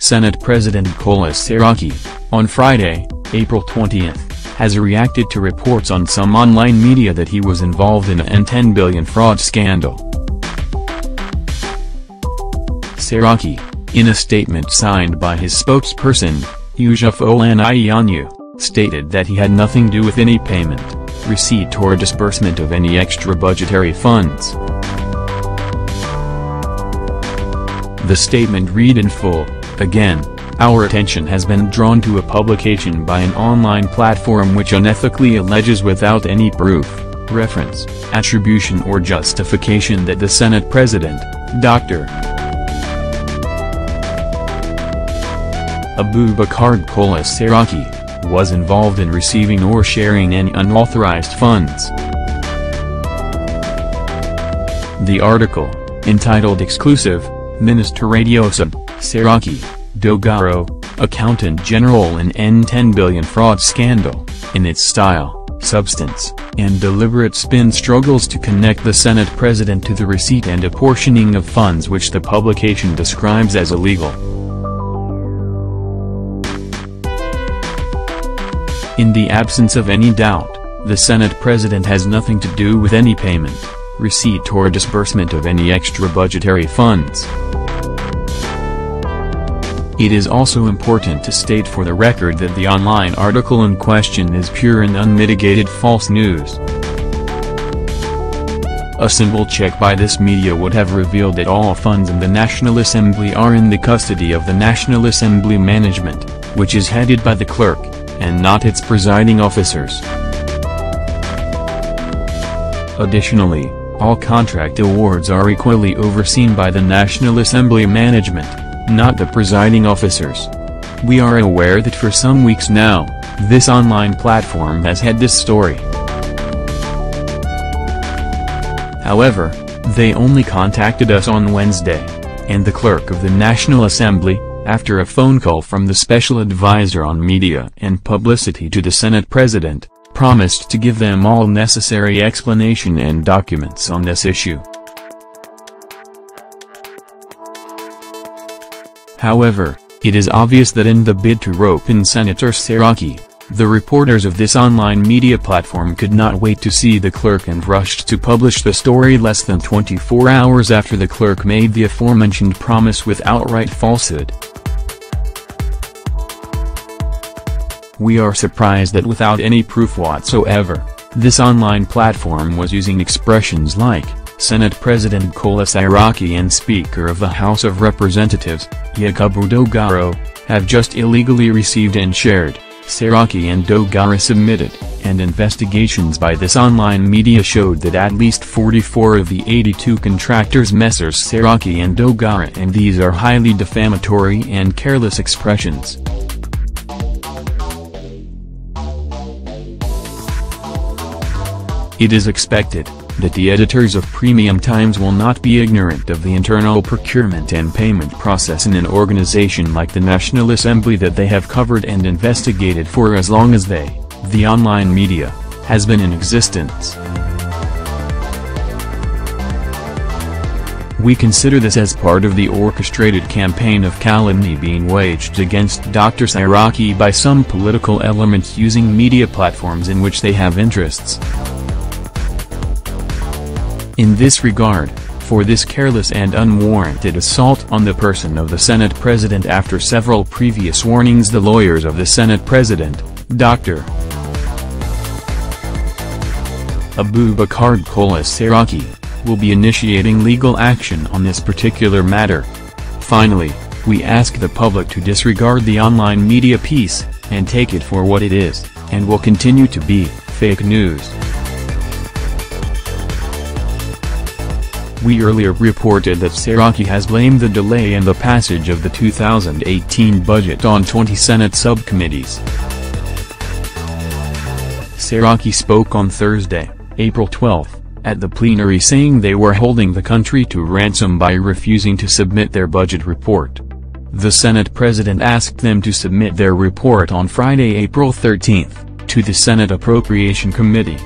Senate President Bukola Saraki, on Friday, April 20th, has reacted to reports on some online media that he was involved in a N10 billion fraud scandal. Saraki, in a statement signed by his spokesperson, stated that he had nothing to do with any payment, receipt or disbursement of any extra-budgetary funds. The statement read in full, "Again, our attention has been drawn to a publication by an online platform which unethically alleges without any proof, reference, attribution or justification that the Senate President, Dr. Bukola Saraki, was involved in receiving or sharing any unauthorized funds." The article, entitled Exclusive, Minister Radiosan, Saraki, Dogaro, Accountant General in N10 billion fraud scandal, in its style, substance, and deliberate spin struggles to connect the Senate President to the receipt and apportioning of funds which the publication describes as illegal. In the absence of any doubt, the Senate President has nothing to do with any payment, receipt or disbursement of any extra-budgetary funds. It is also important to state for the record that the online article in question is pure and unmitigated false news. A simple check by this media would have revealed that all funds in the National Assembly are in the custody of the National Assembly management, which is headed by the clerk, and not its presiding officers. Additionally, all contract awards are equally overseen by the National Assembly management, not the presiding officers. We are aware that for some weeks now, this online platform has had this story. However, they only contacted us on Wednesday, and the clerk of the National Assembly, after a phone call from the Special Advisor on Media and Publicity to the Senate President, promised to give them all necessary explanation and documents on this issue. However, it is obvious that in the bid to rope in Senator Saraki, the reporters of this online media platform could not wait to see the clerk and rushed to publish the story less than 24 hours after the clerk made the aforementioned promise with outright falsehood. We are surprised that without any proof whatsoever, this online platform was using expressions like, Senate President Bukola Saraki and Speaker of the House of Representatives, Yakubu Dogaro, have just illegally received and shared, Saraki and Dogara submitted, and investigations by this online media showed that at least 44 of the 82 contractors Messrs. Saraki and Dogara, and these are highly defamatory and careless expressions. It is expected that the editors of Premium Times will not be ignorant of the internal procurement and payment process in an organization like the National Assembly that they have covered and investigated for as long as the online media, has been in existence. We consider this as part of the orchestrated campaign of calumny being waged against Dr. Saraki by some political elements using media platforms in which they have interests. In this regard, for this careless and unwarranted assault on the person of the Senate President after several previous warnings, the lawyers of the Senate President, Dr. Bukola Saraki, will be initiating legal action on this particular matter. Finally, we ask the public to disregard the online media piece, and take it for what it is, and will continue to be, fake news. We earlier reported that Saraki has blamed the delay in the passage of the 2018 budget on 20 Senate subcommittees. Saraki spoke on Thursday, April 12, at the plenary saying they were holding the country to ransom by refusing to submit their budget report. The Senate President asked them to submit their report on Friday, April 13, to the Senate Appropriation Committee.